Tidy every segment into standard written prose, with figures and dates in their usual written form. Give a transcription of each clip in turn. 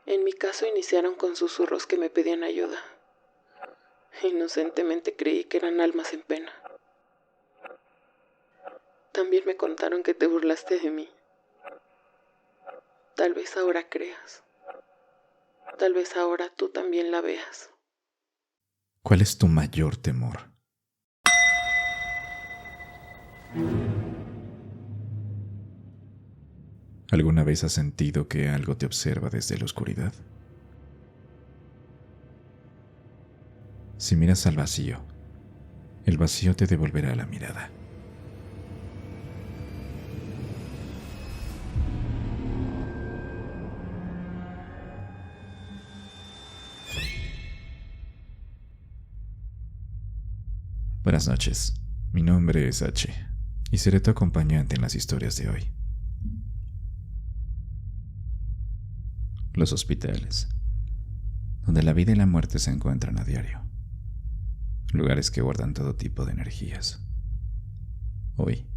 En mi caso iniciaron con susurros que me pedían ayuda. Inocentemente creí que eran almas en pena. También me contaron que te burlaste de mí. Tal vez ahora creas. Tal vez ahora tú también la veas. ¿Cuál es tu mayor temor? ¿Alguna vez has sentido que algo te observa desde la oscuridad? Si miras al vacío, el vacío te devolverá la mirada. Buenas noches, mi nombre es H y seré tu acompañante en las historias de hoy. Los hospitales, donde la vida y la muerte se encuentran a diario. Lugares que guardan todo tipo de energías. Hoy,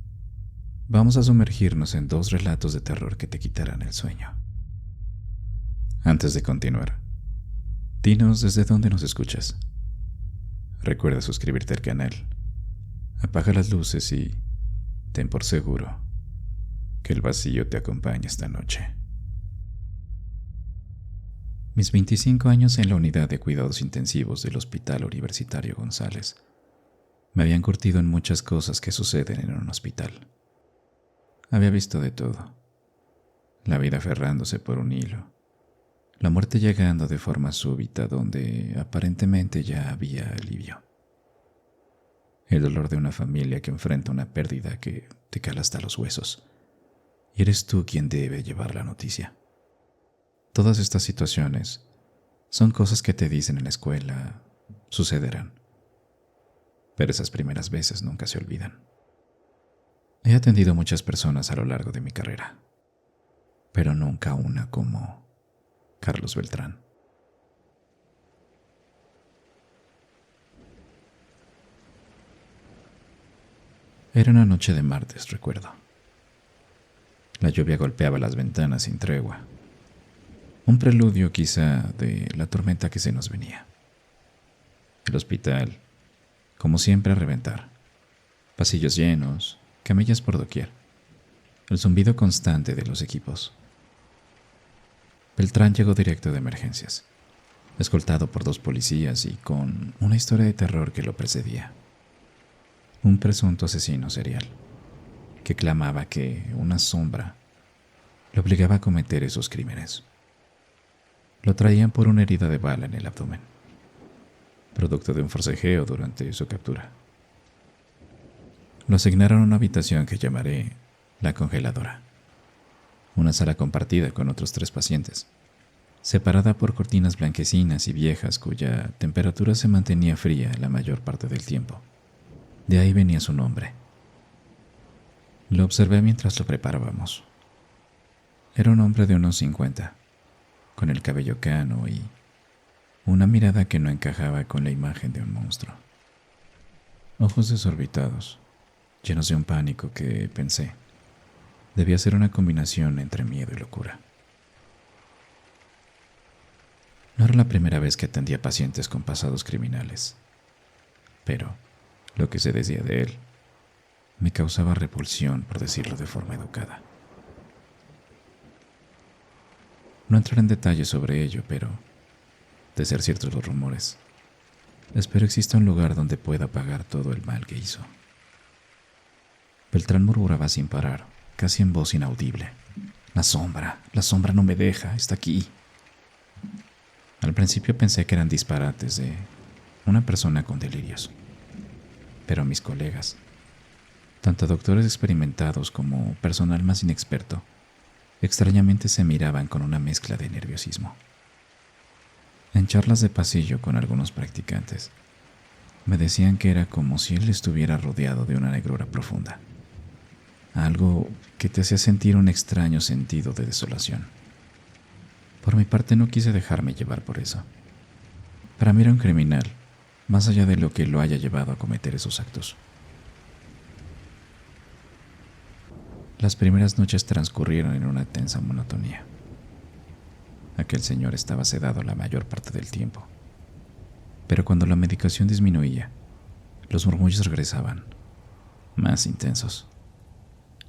vamos a sumergirnos en 2 relatos de terror que te quitarán el sueño. Antes de continuar, dinos desde dónde nos escuchas. Recuerda suscribirte al canal, apaga las luces y ten por seguro que el vacío te acompaña esta noche. Mis 25 años en la unidad de cuidados intensivos del Hospital Universitario González me habían curtido en muchas cosas que suceden en un hospital. Había visto de todo: la vida aferrándose por un hilo, la muerte llegando de forma súbita donde aparentemente ya había alivio, el dolor de una familia que enfrenta una pérdida que te cala hasta los huesos, y eres tú quien debe llevar la noticia. Todas estas situaciones son cosas que te dicen en la escuela, sucederán, pero esas primeras veces nunca se olvidan. He atendido muchas personas a lo largo de mi carrera, pero nunca una como Carlos Beltrán. Era una noche de martes, recuerdo. La lluvia golpeaba las ventanas sin tregua. Un preludio quizá de la tormenta que se nos venía. El hospital, como siempre, a reventar. Pasillos llenos, camillas por doquier. El zumbido constante de los equipos. Beltrán llegó directo de emergencias, escoltado por 2 policías y con una historia de terror que lo precedía. Un presunto asesino serial, que clamaba que una sombra lo obligaba a cometer esos crímenes. Lo traían por una herida de bala en el abdomen, producto de un forcejeo durante su captura. Lo asignaron a una habitación que llamaré la congeladora, una sala compartida con otros 3 pacientes, separada por cortinas blanquecinas y viejas cuya temperatura se mantenía fría la mayor parte del tiempo. De ahí venía su nombre. Lo observé mientras lo preparábamos. Era un hombre de unos 50, con el cabello cano y una mirada que no encajaba con la imagen de un monstruo. Ojos desorbitados, llenos de un pánico que, pensé, debía ser una combinación entre miedo y locura. No era la primera vez que atendía pacientes con pasados criminales, pero lo que se decía de él me causaba repulsión, por decirlo de forma educada. No entraré en detalles sobre ello, pero, de ser ciertos los rumores, espero exista un lugar donde pueda pagar todo el mal que hizo. Beltrán murmuraba sin parar, casi en voz inaudible. La sombra no me deja, está aquí. Al principio pensé que eran disparates de una persona con delirios, pero mis colegas, tanto doctores experimentados como personal más inexperto, extrañamente se miraban con una mezcla de nerviosismo. En charlas de pasillo con algunos practicantes, me decían que era como si él estuviera rodeado de una negrura profunda, algo que te hacía sentir un extraño sentido de desolación. Por mi parte no quise dejarme llevar por eso. Para mí era un criminal, más allá de lo que lo haya llevado a cometer esos actos. Las primeras noches transcurrieron en una tensa monotonía. Aquel señor estaba sedado la mayor parte del tiempo, pero cuando la medicación disminuía, los murmullos regresaban, más intensos.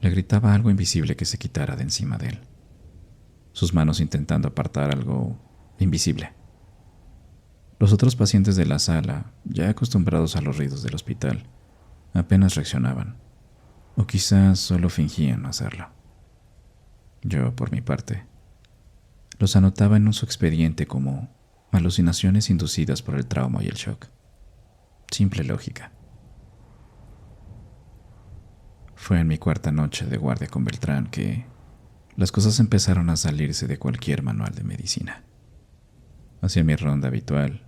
Le gritaba algo invisible que se quitara de encima de él, sus manos intentando apartar algo invisible. Los otros pacientes de la sala, ya acostumbrados a los ruidos del hospital, apenas reaccionaban, o quizás solo fingían no hacerlo. Yo, por mi parte, los anotaba en su expediente como alucinaciones inducidas por el trauma y el shock. Simple lógica. Fue en mi cuarta noche de guardia con Beltrán que las cosas empezaron a salirse de cualquier manual de medicina. Hacía mi ronda habitual,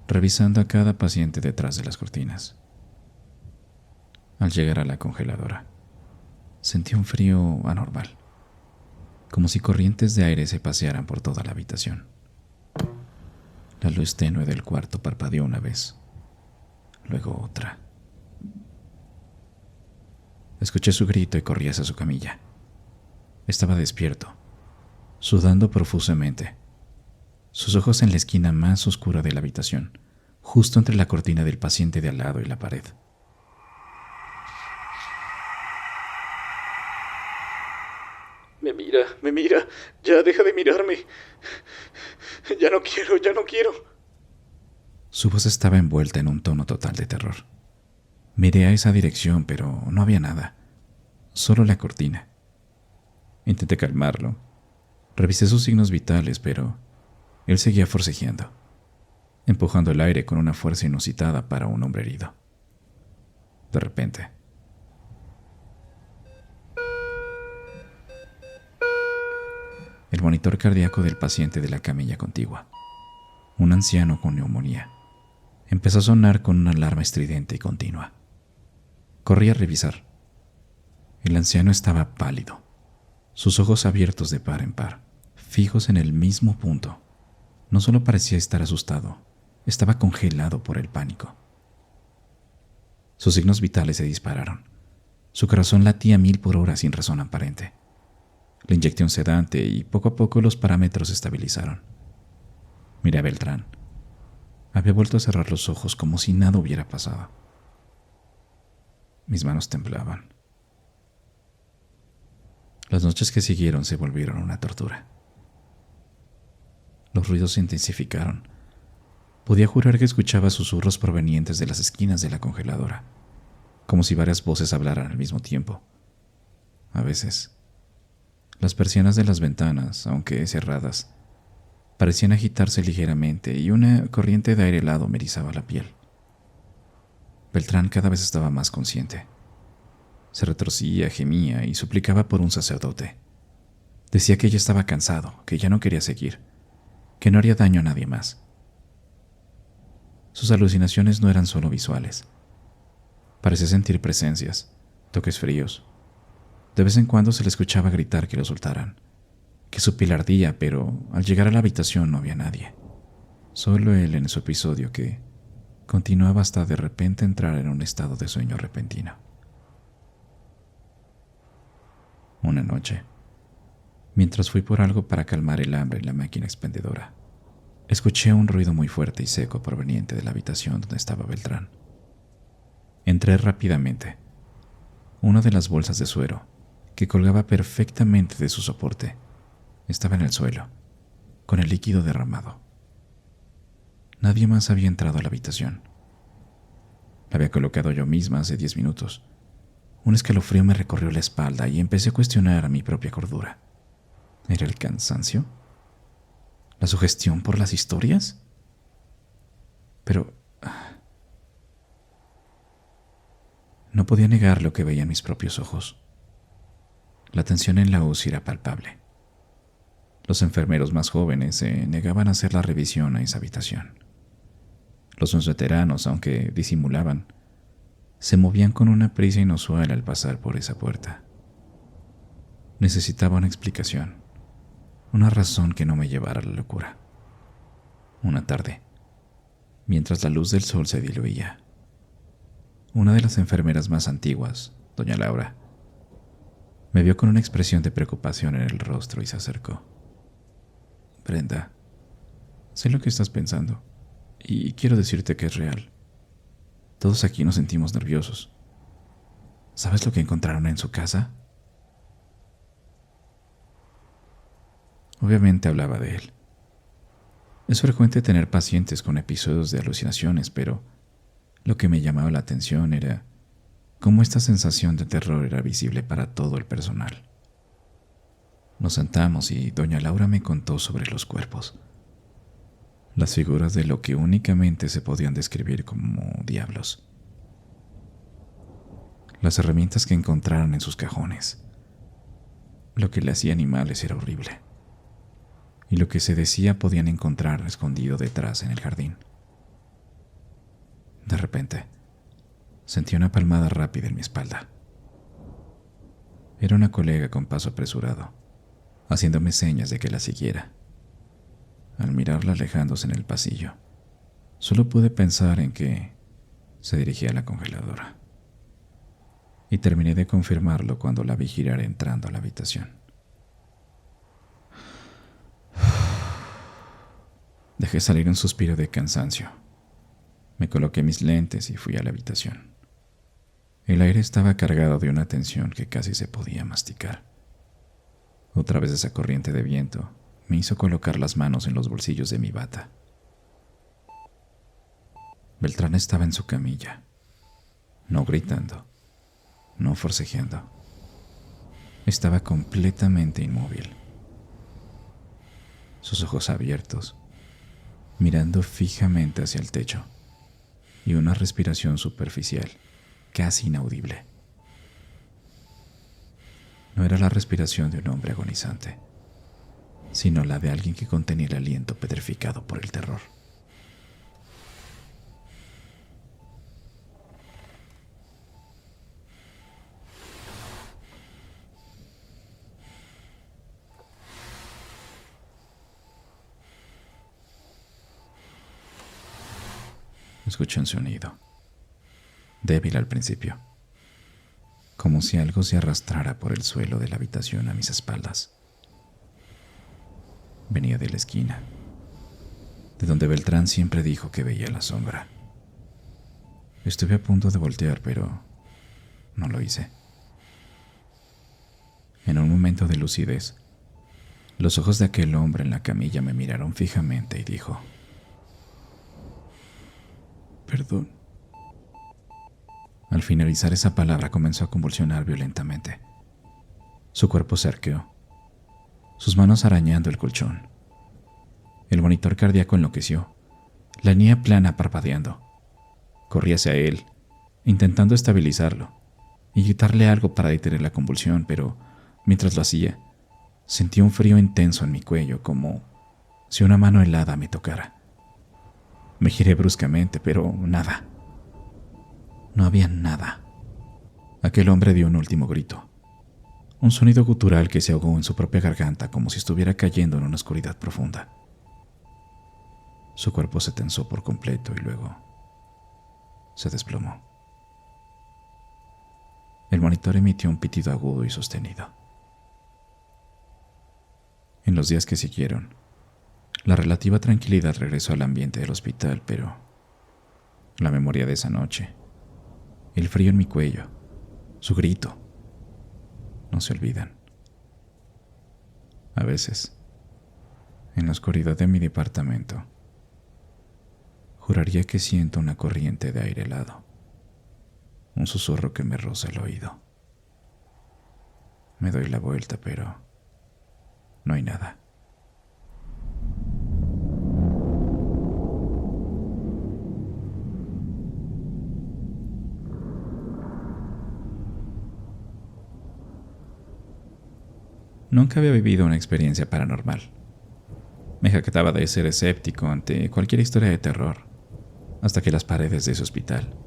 revisando a cada paciente detrás de las cortinas. Al llegar a la congeladora, sentí un frío anormal, como si corrientes de aire se pasearan por toda la habitación. La luz tenue del cuarto parpadeó una vez, luego otra. Escuché su grito y corrí hacia su camilla. Estaba despierto, sudando profusamente, sus ojos en la esquina más oscura de la habitación, justo entre la cortina del paciente de al lado y la pared. Me mira, ya deja de mirarme. Ya no quiero. Su voz estaba envuelta en un tono total de terror. Miré a esa dirección, pero no había nada, solo la cortina. Intenté calmarlo, revisé sus signos vitales, pero él seguía forcejeando, empujando el aire con una fuerza inusitada para un hombre herido. De repente, el monitor cardíaco del paciente de la camilla contigua, un anciano con neumonía, empezó a sonar con una alarma estridente y continua. Corrí a revisar. El anciano estaba pálido, sus ojos abiertos de par en par, fijos en el mismo punto. No solo parecía estar asustado, estaba congelado por el pánico. Sus signos vitales se dispararon. Su corazón latía 1000 por hora sin razón aparente. Le inyecté un sedante y poco a poco los parámetros se estabilizaron. Miré a Beltrán. Había vuelto a cerrar los ojos como si nada hubiera pasado. Mis manos temblaban. Las noches que siguieron se volvieron una tortura. Los ruidos se intensificaron. Podía jurar que escuchaba susurros provenientes de las esquinas de la congeladora, como si varias voces hablaran al mismo tiempo. A veces, las persianas de las ventanas, aunque cerradas, parecían agitarse ligeramente y una corriente de aire helado me erizaba la piel. Beltrán cada vez estaba más consciente. Se retorcía, gemía y suplicaba por un sacerdote. Decía que ya estaba cansado, que ya no quería seguir, que no haría daño a nadie más. Sus alucinaciones no eran solo visuales. Parecía sentir presencias, toques fríos. De vez en cuando se le escuchaba gritar que lo soltaran, que su piel ardía, pero al llegar a la habitación no había nadie. Solo él en su episodio que continuaba hasta de repente entrar en un estado de sueño repentino. Una noche, mientras fui por algo para calmar el hambre en la máquina expendedora, escuché un ruido muy fuerte y seco proveniente de la habitación donde estaba Beltrán. Entré rápidamente. Una de las bolsas de suero, que colgaba perfectamente de su soporte, estaba en el suelo, con el líquido derramado. Nadie más había entrado a la habitación. La había colocado yo misma hace 10 minutos. Un escalofrío me recorrió la espalda y empecé a cuestionar a mi propia cordura. ¿Era el cansancio? ¿La sugestión por las historias? Pero no podía negar lo que veía en mis propios ojos. La tensión en la UCI era palpable. Los enfermeros más jóvenes se negaban a hacer la revisión a esa habitación. Los más veteranos, aunque disimulaban, se movían con una prisa inusual al pasar por esa puerta. Necesitaba una explicación, una razón que no me llevara a la locura. Una tarde, mientras la luz del sol se diluía, una de las enfermeras más antiguas, doña Laura, me vio con una expresión de preocupación en el rostro y se acercó. Brenda, sé lo que estás pensando y quiero decirte que es real. Todos aquí nos sentimos nerviosos. ¿Sabes lo que encontraron en su casa? Obviamente hablaba de él. Es frecuente tener pacientes con episodios de alucinaciones, pero lo que me llamaba la atención era cómo esta sensación de terror era visible para todo el personal. Nos sentamos y doña Laura me contó sobre los cuerpos, las figuras de lo que únicamente se podían describir como diablos, las herramientas que encontraron en sus cajones. Lo que le hacía animales era horrible, y lo que se decía podían encontrar escondido detrás en el jardín. De repente, sentí una palmada rápida en mi espalda. Era una colega con paso apresurado, haciéndome señas de que la siguiera. Al mirarla alejándose en el pasillo, solo pude pensar en que se dirigía a la congeladora. Y terminé de confirmarlo cuando la vi girar entrando a la habitación. Dejé salir un suspiro de cansancio. Me coloqué mis lentes y fui a la habitación. El aire estaba cargado de una tensión que casi se podía masticar. Otra vez esa corriente de viento me hizo colocar las manos en los bolsillos de mi bata. Beltrán estaba en su camilla, no gritando, no forcejeando. Estaba completamente inmóvil. Sus ojos abiertos, mirando fijamente hacia el techo, y una respiración superficial, casi inaudible. No era la respiración de un hombre agonizante, sino la de alguien que contenía el aliento petrificado por el terror. Escuché un sonido, débil al principio, como si algo se arrastrara por el suelo de la habitación a mis espaldas. Venía de la esquina, de donde Beltrán siempre dijo que veía la sombra. Estuve a punto de voltear, pero no lo hice. En un momento de lucidez, los ojos de aquel hombre en la camilla me miraron fijamente y dijo: «Perdón». Al finalizar esa palabra comenzó a convulsionar violentamente. Su cuerpo se arqueó, sus manos arañando el colchón. El monitor cardíaco enloqueció, la niña plana parpadeando. Corrí hacia él, intentando estabilizarlo y quitarle algo para detener la convulsión, pero mientras lo hacía, sentí un frío intenso en mi cuello, como si una mano helada me tocara. Me giré bruscamente, pero nada. No había nada. Aquel hombre dio un último grito, un sonido gutural que se ahogó en su propia garganta como si estuviera cayendo en una oscuridad profunda. Su cuerpo se tensó por completo y luego se desplomó. El monitor emitió un pitido agudo y sostenido. En los días que siguieron, la relativa tranquilidad regresó al ambiente del hospital, pero la memoria de esa noche, el frío en mi cuello, su grito, no se olvidan. A veces, en la oscuridad de mi departamento, juraría que siento una corriente de aire helado, un susurro que me roza el oído. Me doy la vuelta, pero no hay nada. Nunca había vivido una experiencia paranormal. Me jactaba de ser escéptico ante cualquier historia de terror, hasta que las paredes de ese hospital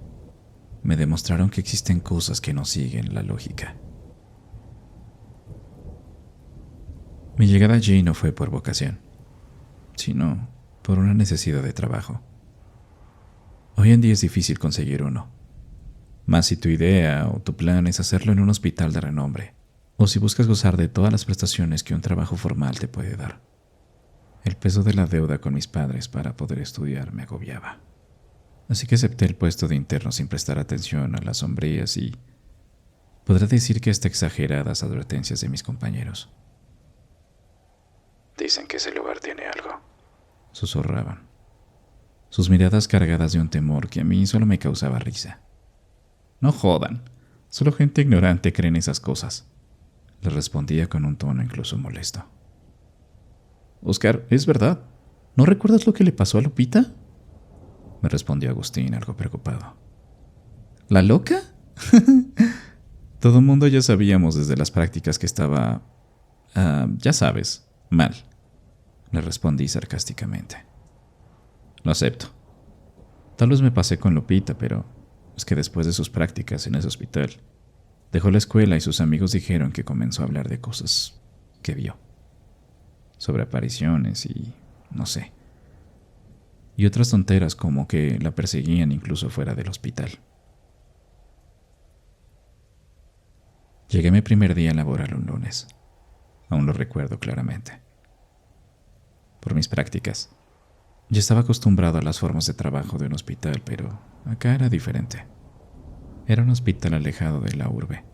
me demostraron que existen cosas que no siguen la lógica. Mi llegada allí no fue por vocación, sino por una necesidad de trabajo. Hoy en día es difícil conseguir uno, más si tu idea o tu plan es hacerlo en un hospital de renombre, o si buscas gozar de todas las prestaciones que un trabajo formal te puede dar. El peso de la deuda con mis padres para poder estudiar me agobiaba. Así que acepté el puesto de interno sin prestar atención a las sombrías y podré decir que hasta exageradas advertencias de mis compañeros. Dicen que ese lugar tiene algo. Susurraban, sus miradas cargadas de un temor que a mí solo me causaba risa. No jodan, solo gente ignorante cree en esas cosas, le respondía con un tono incluso molesto. Oscar, es verdad, ¿no recuerdas lo que le pasó a Lupita? Me respondió Agustín, algo preocupado. ¿La loca? Todo el mundo ya sabíamos desde las prácticas que estaba, ya sabes, mal, le respondí sarcásticamente. Lo acepto. Tal vez me pasé con Lupita, pero es que después de sus prácticas en ese hospital, dejó la escuela y sus amigos dijeron que comenzó a hablar de cosas que vio. Sobre apariciones y no sé. Y otras tonteras como que la perseguían incluso fuera del hospital. Llegué mi primer día laboral un lunes. Aún lo recuerdo claramente. Por mis prácticas. Ya estaba acostumbrado a las formas de trabajo de un hospital, pero acá era diferente. Era un hospital alejado de la urbe,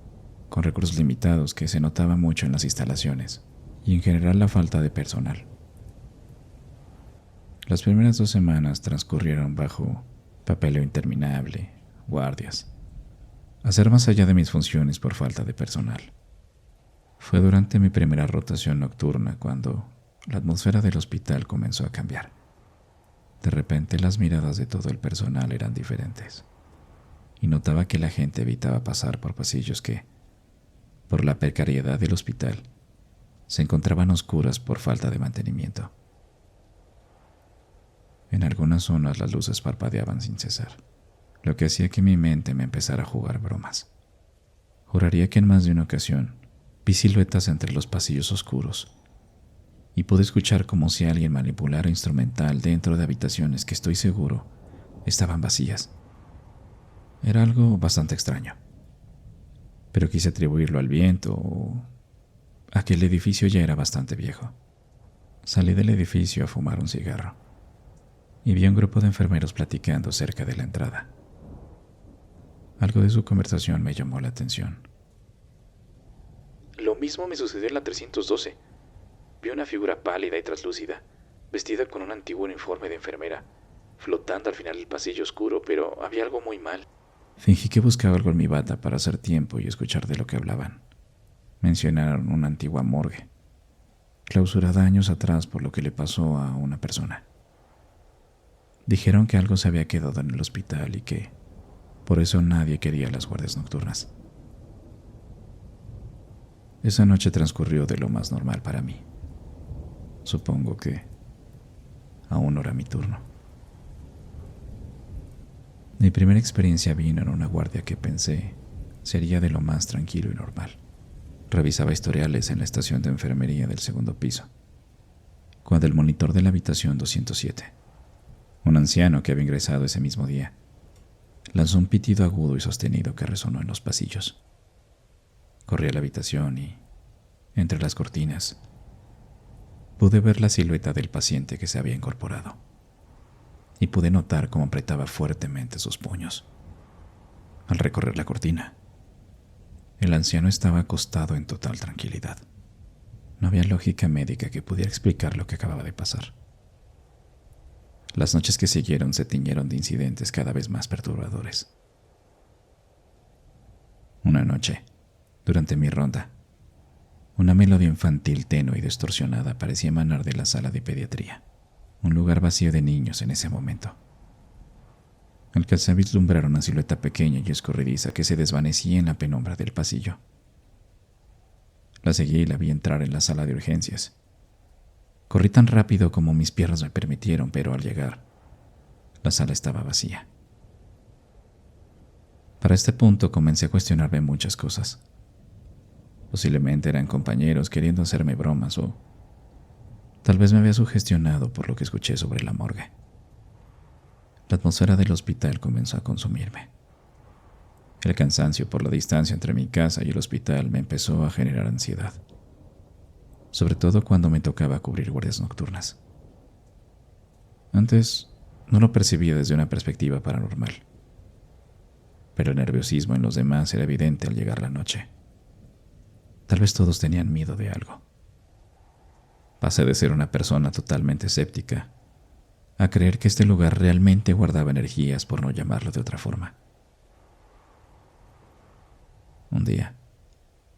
con recursos limitados que se notaba mucho en las instalaciones y en general la falta de personal. Las primeras 2 semanas transcurrieron bajo papeleo interminable, guardias, hacer más allá de mis funciones por falta de personal. Fue durante mi primera rotación nocturna cuando la atmósfera del hospital comenzó a cambiar. De repente las miradas de todo el personal eran diferentes y notaba que la gente evitaba pasar por pasillos que, por la precariedad del hospital, se encontraban oscuras por falta de mantenimiento. En algunas zonas las luces parpadeaban sin cesar, lo que hacía que mi mente me empezara a jugar bromas. Juraría que en más de una ocasión vi siluetas entre los pasillos oscuros y pude escuchar como si alguien manipulara instrumental dentro de habitaciones que estoy seguro estaban vacías. Era algo bastante extraño, pero quise atribuirlo al viento o a que el edificio ya era bastante viejo. Salí del edificio a fumar un cigarro y vi a un grupo de enfermeros platicando cerca de la entrada. Algo de su conversación me llamó la atención. Lo mismo me sucedió en la 312. Vi una figura pálida y traslúcida, vestida con un antiguo uniforme de enfermera, flotando al final del pasillo oscuro, pero había algo muy mal. Fingí que buscaba algo en mi bata para hacer tiempo y escuchar de lo que hablaban. Mencionaron una antigua morgue, clausurada años atrás por lo que le pasó a una persona. Dijeron que algo se había quedado en el hospital y que por eso nadie quería las guardias nocturnas. Esa noche transcurrió de lo más normal para mí. Supongo que aún no era mi turno. Mi primera experiencia vino en una guardia que pensé sería de lo más tranquilo y normal. Revisaba historiales en la estación de enfermería del segundo piso, cuando el monitor de la habitación 207, un anciano que había ingresado ese mismo día, lanzó un pitido agudo y sostenido que resonó en los pasillos. Corrí a la habitación y, entre las cortinas, pude ver la silueta del paciente que se había incorporado y pude notar cómo apretaba fuertemente sus puños. Al recorrer la cortina, el anciano estaba acostado en total tranquilidad. No había lógica médica que pudiera explicar lo que acababa de pasar. Las noches que siguieron se tiñeron de incidentes cada vez más perturbadores. Una noche, durante mi ronda, una melodía infantil tenue y distorsionada parecía emanar de la sala de pediatría, un lugar vacío de niños en ese momento. Alcancé a vislumbrar una silueta pequeña y escurridiza que se desvanecía en la penumbra del pasillo. La seguí y la vi entrar en la sala de urgencias. Corrí tan rápido como mis piernas me permitieron, pero al llegar, la sala estaba vacía. Para este punto comencé a cuestionarme muchas cosas. Posiblemente eran compañeros queriendo hacerme bromas o tal vez me había sugestionado por lo que escuché sobre la morgue. La atmósfera del hospital comenzó a consumirme. El cansancio por la distancia entre mi casa y el hospital me empezó a generar ansiedad, sobre todo cuando me tocaba cubrir guardias nocturnas. Antes no lo percibía desde una perspectiva paranormal, pero el nerviosismo en los demás era evidente al llegar la noche. Tal vez todos tenían miedo de algo. Pasé de ser una persona totalmente escéptica a creer que este lugar realmente guardaba energías, por no llamarlo de otra forma. Un día,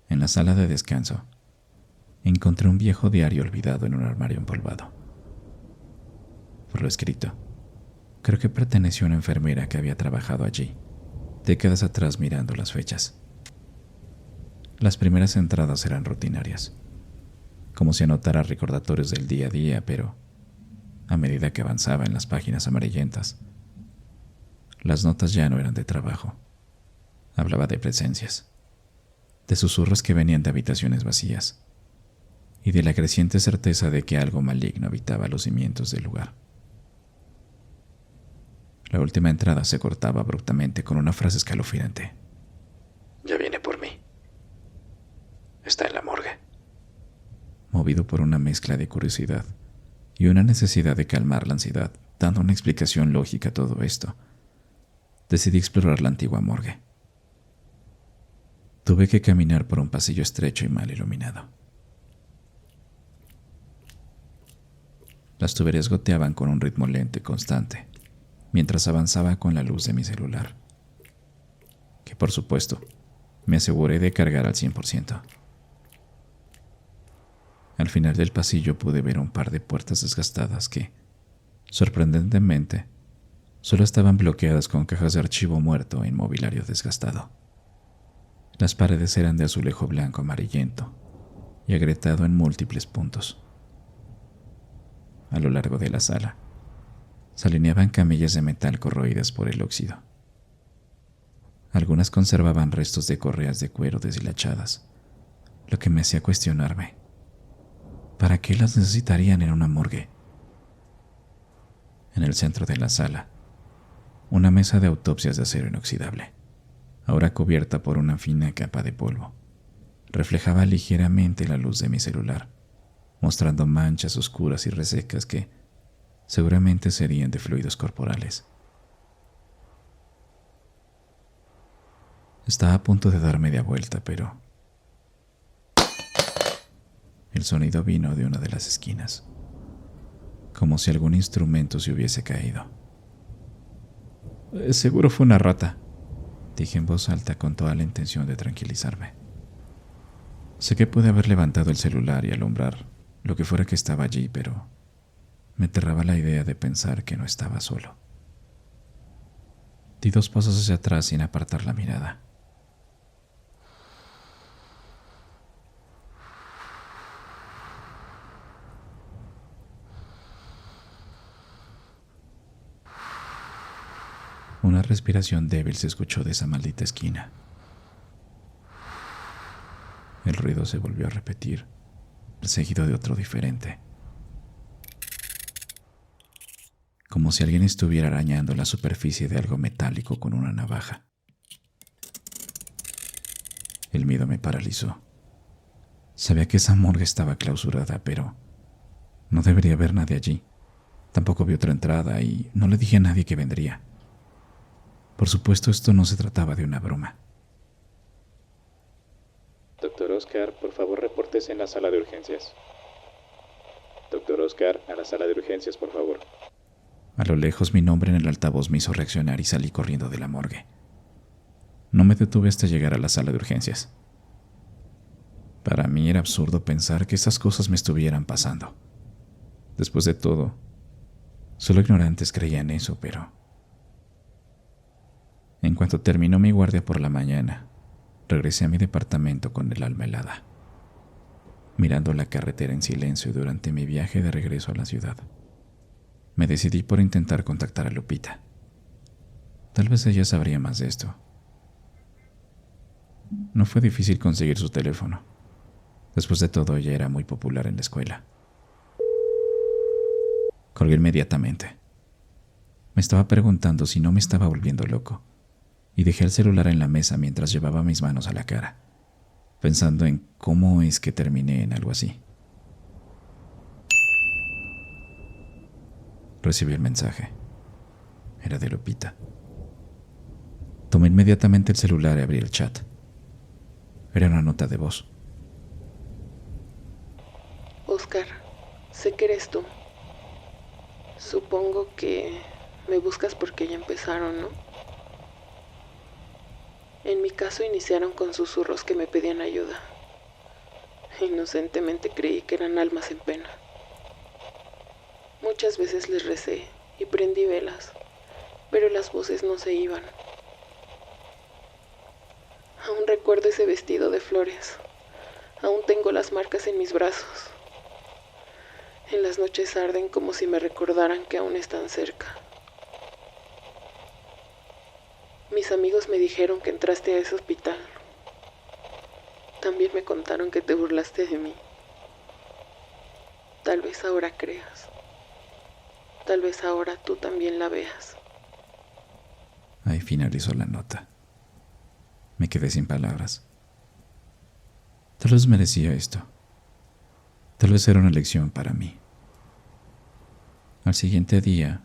en la sala de descanso, encontré un viejo diario olvidado en un armario empolvado. Por lo escrito, creo que perteneció a una enfermera que había trabajado allí décadas atrás, mirando las fechas. Las primeras entradas eran rutinarias, como si anotara recordatorios del día a día, pero a medida que avanzaba en las páginas amarillentas, las notas ya no eran de trabajo. Hablaba de presencias, de susurros que venían de habitaciones vacías y de la creciente certeza de que algo maligno habitaba los cimientos del lugar. La última entrada se cortaba abruptamente con una frase escalofriante. Ya viene por mí. Está en la morgue. Movido por una mezcla de curiosidad y una necesidad de calmar la ansiedad, dando una explicación lógica a todo esto, decidí explorar la antigua morgue. Tuve que caminar por un pasillo estrecho y mal iluminado. Las tuberías goteaban con un ritmo lento y constante, mientras avanzaba con la luz de mi celular, que por supuesto me aseguré de cargar al 100%. Al final del pasillo pude ver un par de puertas desgastadas que, sorprendentemente, solo estaban bloqueadas con cajas de archivo muerto e inmobiliario desgastado. Las paredes eran de azulejo blanco amarillento y agrietado en múltiples puntos. A lo largo de la sala se alineaban camillas de metal corroídas por el óxido. Algunas conservaban restos de correas de cuero deshilachadas, lo que me hacía cuestionarme: ¿para qué las necesitarían en una morgue? En el centro de la sala, una mesa de autopsias de acero inoxidable, ahora cubierta por una fina capa de polvo, reflejaba ligeramente la luz de mi celular, mostrando manchas oscuras y resecas que seguramente serían de fluidos corporales. Estaba a punto de dar media vuelta, pero el sonido vino de una de las esquinas, como si algún instrumento se hubiese caído. Seguro fue una rata, dije en voz alta con toda la intención de tranquilizarme. Sé que pude haber levantado el celular y alumbrar lo que fuera que estaba allí, pero me aterraba la idea de pensar que no estaba solo. Di 2 pasos hacia atrás sin apartar la mirada. Una respiración débil se escuchó de esa maldita esquina. El ruido se volvió a repetir, seguido de otro diferente, como si alguien estuviera arañando la superficie de algo metálico con una navaja. El miedo me paralizó. Sabía que esa morgue estaba clausurada, pero no debería haber nadie allí. Tampoco vi otra entrada y no le dije a nadie que vendría. Por supuesto, esto no se trataba de una broma. Doctor Oscar, por favor, repórtese en la sala de urgencias. Doctor Oscar, a la sala de urgencias, por favor. A lo lejos, mi nombre en el altavoz me hizo reaccionar y salí corriendo de la morgue. No me detuve hasta llegar a la sala de urgencias. Para mí era absurdo pensar que esas cosas me estuvieran pasando. Después de todo, solo ignorantes creían eso, pero en cuanto terminó mi guardia por la mañana, regresé a mi departamento con el alma helada, mirando la carretera en silencio durante mi viaje de regreso a la ciudad. Me decidí por intentar contactar a Lupita. Tal vez ella sabría más de esto. No fue difícil conseguir su teléfono. Después de todo, ella era muy popular en la escuela. Colgué inmediatamente. Me estaba preguntando si no me estaba volviendo loco, y dejé el celular en la mesa mientras llevaba mis manos a la cara, pensando en cómo es que terminé en algo así. Recibí el mensaje. Era de Lupita. Tomé inmediatamente el celular y abrí el chat. Era una nota de voz. Oscar, sé que eres tú. Supongo que me buscas porque ya empezaron, ¿no? En mi caso iniciaron con susurros que me pedían ayuda. Inocentemente creí que eran almas en pena. Muchas veces les recé y prendí velas, pero las voces no se iban. Aún recuerdo ese vestido de flores. Aún tengo las marcas en mis brazos. En las noches arden como si me recordaran que aún están cerca. Mis amigos me dijeron que entraste a ese hospital. También me contaron que te burlaste de mí. Tal vez ahora creas. Tal vez ahora tú también la veas. Ahí finalizó la nota. Me quedé sin palabras. Tal vez merecía esto. Tal vez era una lección para mí. Al siguiente día,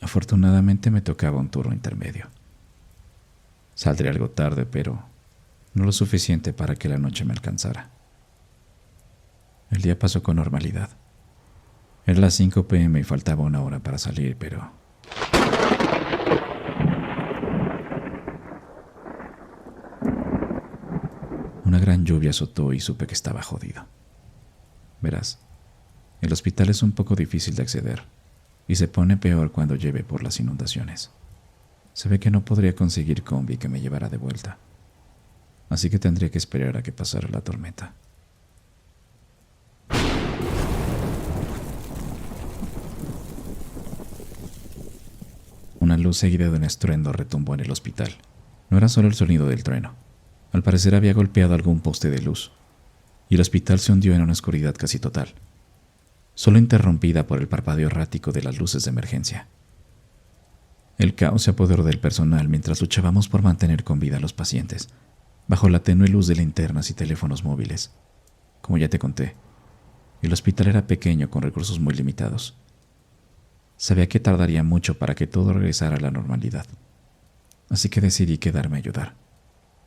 afortunadamente me tocaba un turno intermedio. Saldré algo tarde, pero no lo suficiente para que la noche me alcanzara. El día pasó con normalidad. Era las 5 p.m. y faltaba una hora para salir, pero... Una gran lluvia azotó y supe que estaba jodido. Verás, el hospital es un poco difícil de acceder y se pone peor cuando llueve por las inundaciones. Se ve que no podría conseguir combi que me llevara de vuelta, así que tendría que esperar a que pasara la tormenta. Una luz seguida de un estruendo retumbó en el hospital. No era solo el sonido del trueno. Al parecer había golpeado algún poste de luz, y el hospital se hundió en una oscuridad casi total, solo interrumpida por el parpadeo errático de las luces de emergencia. El caos se apoderó del personal mientras luchábamos por mantener con vida a los pacientes, bajo la tenue luz de linternas y teléfonos móviles. Como ya te conté, el hospital era pequeño con recursos muy limitados. Sabía que tardaría mucho para que todo regresara a la normalidad, así que decidí quedarme a ayudar.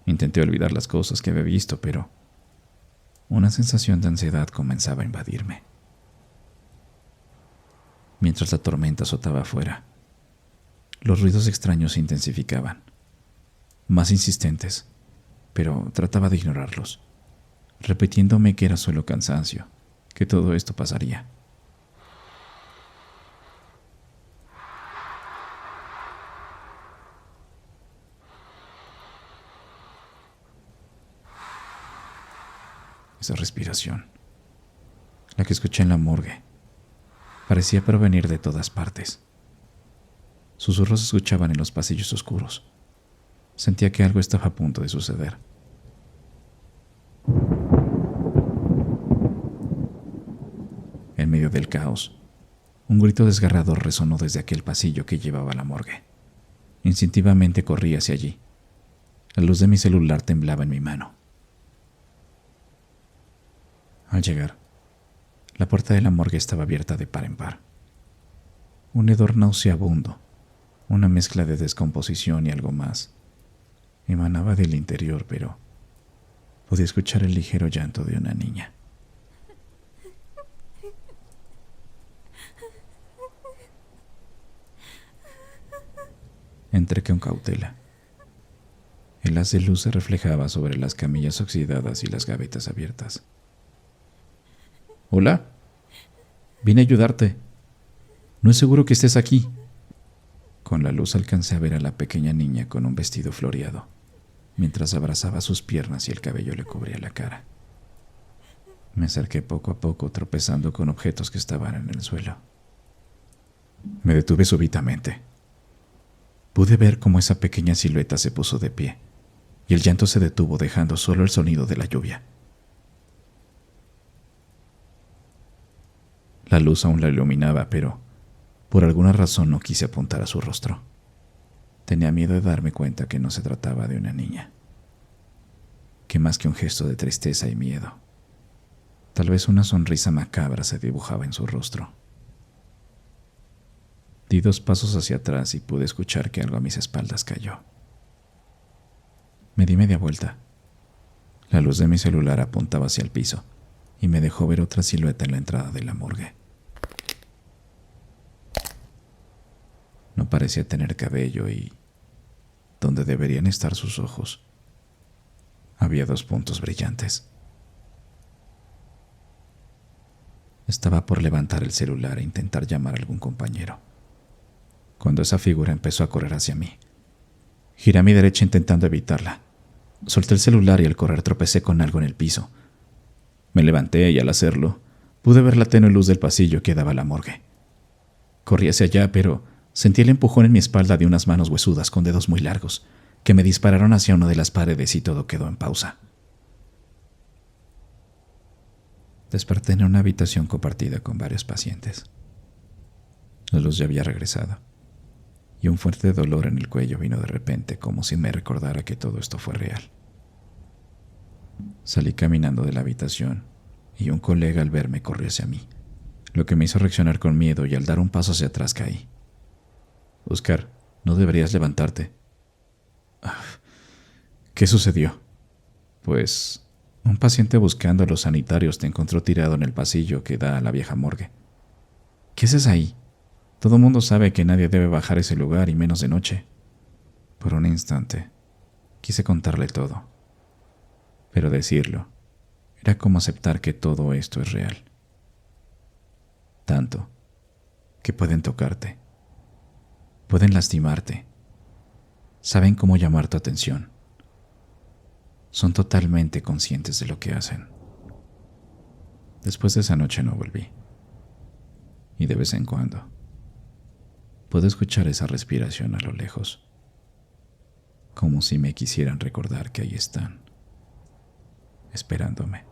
Intenté olvidar las cosas que había visto, pero una sensación de ansiedad comenzaba a invadirme. Mientras la tormenta azotaba afuera, los ruidos extraños se intensificaban, más insistentes, pero trataba de ignorarlos, repitiéndome que era solo cansancio, que todo esto pasaría. Esa respiración, la que escuché en la morgue, parecía provenir de todas partes. Susurros se escuchaban en los pasillos oscuros. Sentía que algo estaba a punto de suceder. En medio del caos, un grito desgarrador resonó desde aquel pasillo que llevaba a la morgue. Instintivamente corrí hacia allí. La luz de mi celular temblaba en mi mano. Al llegar, la puerta de la morgue estaba abierta de par en par. Un hedor nauseabundo, una mezcla de descomposición y algo más, emanaba del interior, pero podía escuchar el ligero llanto de una niña. Entré con cautela. El haz de luz se reflejaba sobre las camillas oxidadas y las gavetas abiertas. «Hola, vine a ayudarte. No es seguro que estés aquí». Con la luz alcancé a ver a la pequeña niña con un vestido floreado, mientras abrazaba sus piernas y el cabello le cubría la cara. Me acerqué poco a poco, tropezando con objetos que estaban en el suelo. Me detuve súbitamente. Pude ver cómo esa pequeña silueta se puso de pie, y el llanto se detuvo, dejando solo el sonido de la lluvia. La luz aún la iluminaba, pero por alguna razón no quise apuntar a su rostro. Tenía miedo de darme cuenta que no se trataba de una niña, que más que un gesto de tristeza y miedo, tal vez una sonrisa macabra se dibujaba en su rostro. Di 2 pasos hacia atrás y pude escuchar que algo a mis espaldas cayó. Me di media vuelta. La luz de mi celular apuntaba hacia el piso y me dejó ver otra silueta en la entrada de la morgue. No parecía tener cabello y, donde deberían estar sus ojos, había 2 puntos brillantes. Estaba por levantar el celular e intentar llamar a algún compañero, cuando esa figura empezó a correr hacia mí. Giré a mi derecha intentando evitarla. Solté el celular y al correr tropecé con algo en el piso. Me levanté y al hacerlo, pude ver la tenue luz del pasillo que daba a la morgue. Corrí hacia allá, pero sentí el empujón en mi espalda de unas manos huesudas con dedos muy largos, que me dispararon hacia una de las paredes y todo quedó en pausa. Desperté en una habitación compartida con varios pacientes. La luz ya había regresado, y un fuerte dolor en el cuello vino de repente, como si me recordara que todo esto fue real. Salí caminando de la habitación, y un colega al verme corrió hacia mí, lo que me hizo reaccionar con miedo, y al dar un paso hacia atrás caí. «Oscar, no deberías levantarte». «¿Qué sucedió?» «Pues un paciente buscando a los sanitarios te encontró tirado en el pasillo que da a la vieja morgue». «¿Qué haces ahí? Todo mundo sabe que nadie debe bajar a ese lugar y menos de noche». Por un instante quise contarle todo, pero decirlo era como aceptar que todo esto es real. Tanto que pueden tocarte, pueden lastimarte, saben cómo llamar tu atención. Son totalmente conscientes de lo que hacen. Después de esa noche no volví. Y de vez en cuando puedo escuchar esa respiración a lo lejos, como si me quisieran recordar que ahí están, esperándome.